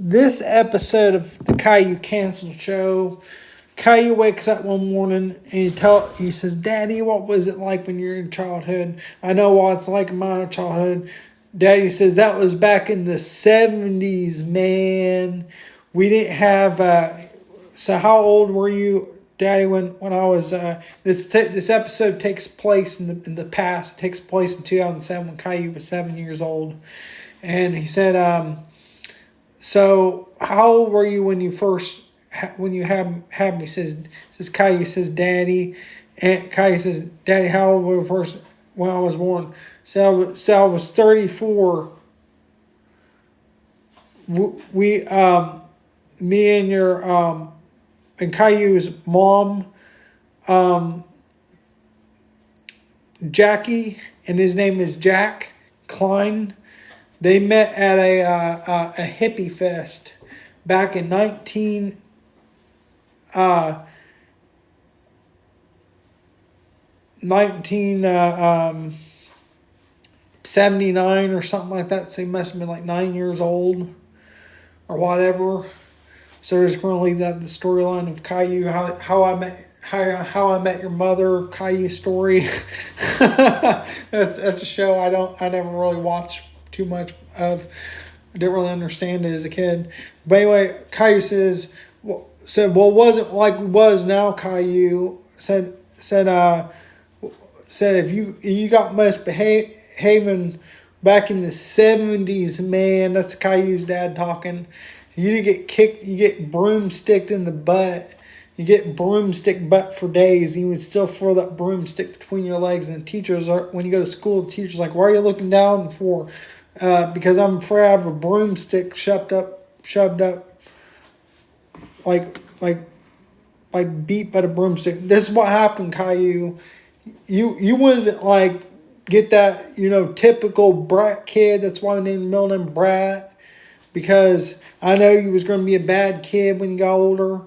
This episode of the Caillou Cancel Show, Caillou wakes up one morning and he says, "Daddy, what was it like when you were in childhood? I know what it's like in my childhood." Daddy says, "That was back in the 70s, man. We didn't have, so how old were you, Daddy, when I was, this episode takes place in the past. It takes place in 2007 when Caillou was 7 years old. And he said, so how old were you when you first when you had me?" Says Caillou says, "Daddy," and Caillou says, "Daddy, how old were you first when I was born?" So I was 34. We me and your and Caillou's mom, Jackie, and his name is Jack Klein. They met at a hippie fest back in 1979 or something like that. So he must have been like 9 years old or whatever. So we're just going to leave that in the storyline of Caillou, how I met your mother, Caillou story. That's a show I never really watched too much of. I didn't really understand it as a kid. But anyway, Caillou said, wasn't like it was now, Caillou. Said, if you got misbehaving back in the 70s, man, that's Caillou's dad talking. You didn't get kicked, you get broomsticked in the butt. You get broomstick butt for days. And you would still throw that broomstick between your legs. And teachers when you go to school, the teachers are like, "Why are you looking down for?" Because I'm afraid I have a broomstick shoved up, like beat by the broomstick. This is what happened, Caillou. You wasn't like get that typical brat kid. That's why I named middle name Brat, because I know you was going to be a bad kid when you got older.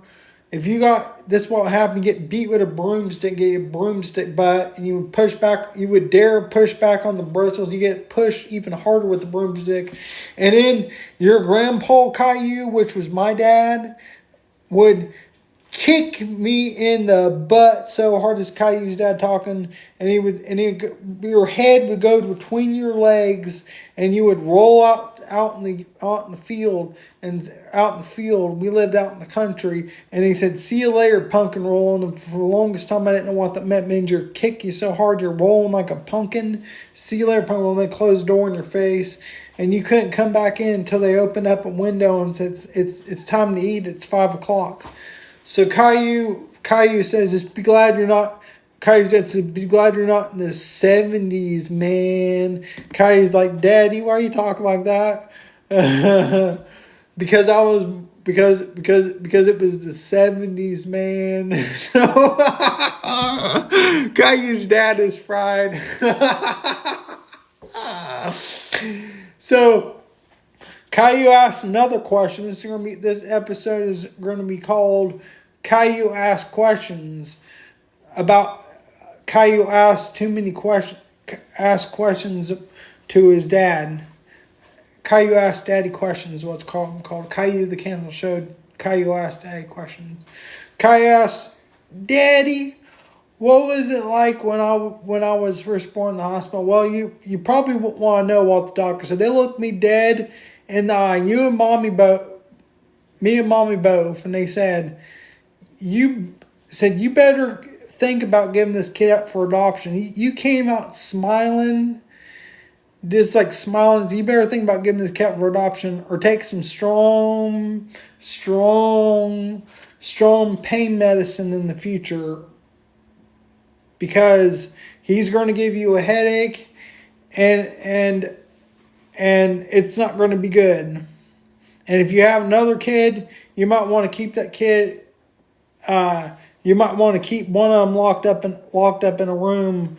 If you got, this what happened, you get beat with a broomstick, get a broomstick butt, and you would push back, you would dare push back on the bristles, you get pushed even harder with the broomstick. And then your grandpa Caillou, which was my dad, would kick me in the butt so hard, as Caillou's dad talking, and your head would go between your legs, and you would roll out in the field. We lived out in the country, and he said, "See you later, pumpkin rolling." And for the longest time, I didn't know what that meant. It means you're kick you so hard you're rolling like a pumpkin. See you later, pumpkin rolling. They closed the door in your face, and you couldn't come back in until they opened up a window and said, "It's time to eat. It's 5 o'clock." So Caillou says, "Just be glad you're not." Caillou's dad said, "Be glad you're not in the 70s, man." Caillou's like, "Daddy, why are you talking like that?" because it was the 70s, man. So Caillou's dad is fried. So Caillou asks another question. This episode is going to be called Caillou Asks Questions. About Caillou asks too many questions. Asks questions to his dad. Caillou asks Daddy questions is what's called. Caillou the Cancel Show. Caillou asks Daddy questions. Caillou asks, "Daddy, what was it like when I was first born in the hospital?" Well, you probably won't want to know what the doctor said. They looked me dead in the eye. Me and mommy both, and they said, you better think about giving this kid up for adoption. You came out smiling, just like smiling. So you better think about giving this kid up for adoption, or take some strong pain medicine in the future, because he's going to give you a headache, and it's not going to be good. And if you have another kid, you might want to keep that kid. You might want to keep one of them locked up in a room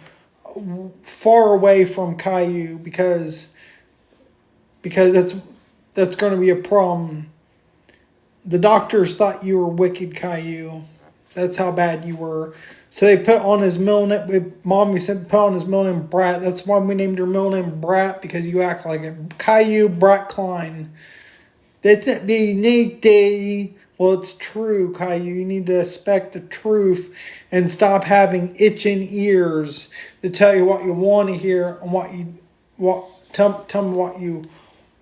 far away from Caillou, because that's going to be a problem. The doctors thought you were wicked, Caillou. That's how bad you were. So they put on his middle name. Mommy said put on his middle name Brat. That's why we named her middle name Brat, because you act like it. Caillou Brat Klein. That's not very nice, Daddy. Well, it's true, Caillou. You need to expect the truth and stop having itching ears to tell you what you want to hear and tell me what you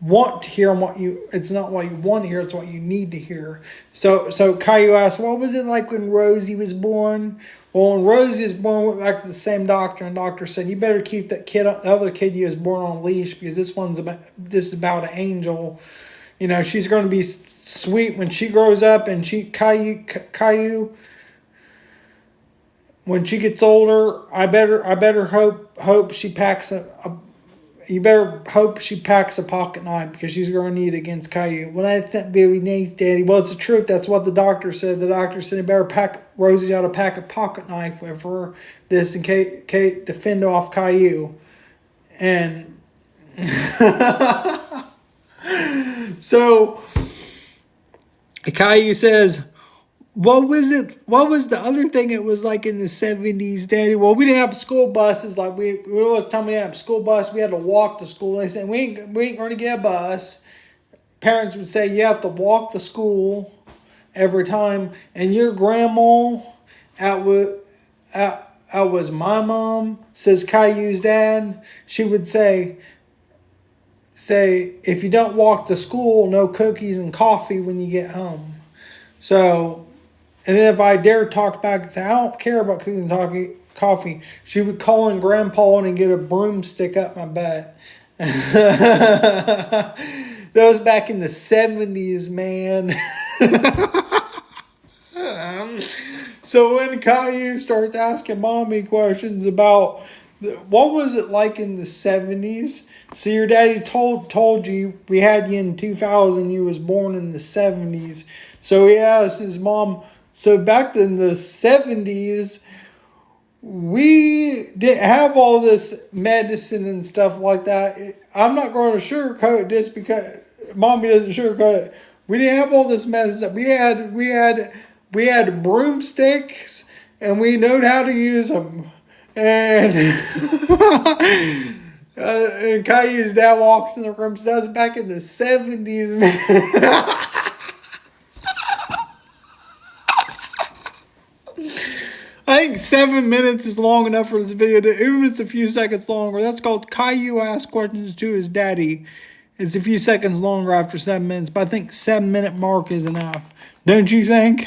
want to hear and it's not what you want to hear, it's what you need to hear. So Caillou asked, what was it like when Rosie was born? Well, when Rosie was born, we went back to the same doctor, and the doctor said, you better keep that kid, the other kid you was born on a leash, because this is about an angel. You know, she's going to be sweet when she grows up, and Caillou, when she gets older, I better hope she packs you better hope she packs a pocket knife, because she's going to need it against Caillou. Well, that's not very nice, Daddy. Well, it's the truth. That's what the doctor said. The doctor said he better pack Rosie out to pack a pocket knife with her, just in case to fend off Caillou. And so Caillou says, what was the other thing it was like in the 70s, Daddy? Well, we didn't have school buses. Like we always tell me we didn't have a school bus. We had to walk to school. They said, we ain't going to get a bus. Parents would say, you have to walk to school every time. And your grandma, was my mom, says Caillou's dad. She would say, if you don't walk to school, no cookies and coffee when you get home. So, and then if I dare talk back and say, I don't care about cookies and coffee, she would call in Grandpa and get a broomstick up my butt. That was back in the 70s, man. So when Caillou starts asking Mommy questions about what was it like in the 70s? So your daddy told you we had you in 2000, you was born in the 70s. So he asked his mom, so back in the 70s, we didn't have all this medicine and stuff like that. I'm not going to sugarcoat this because Mommy doesn't sugarcoat it. We didn't have all this medicine. We had broomsticks, and we knowed how to use them. And and Caillou's dad walks in the room. So that was back in the 70s, man. I think 7 minutes is long enough for this video. Even if it's a few seconds longer. That's called Caillou Asks Questions to His Daddy. It's a few seconds longer after 7 minutes. But I think 7 minute mark is enough. Don't you think?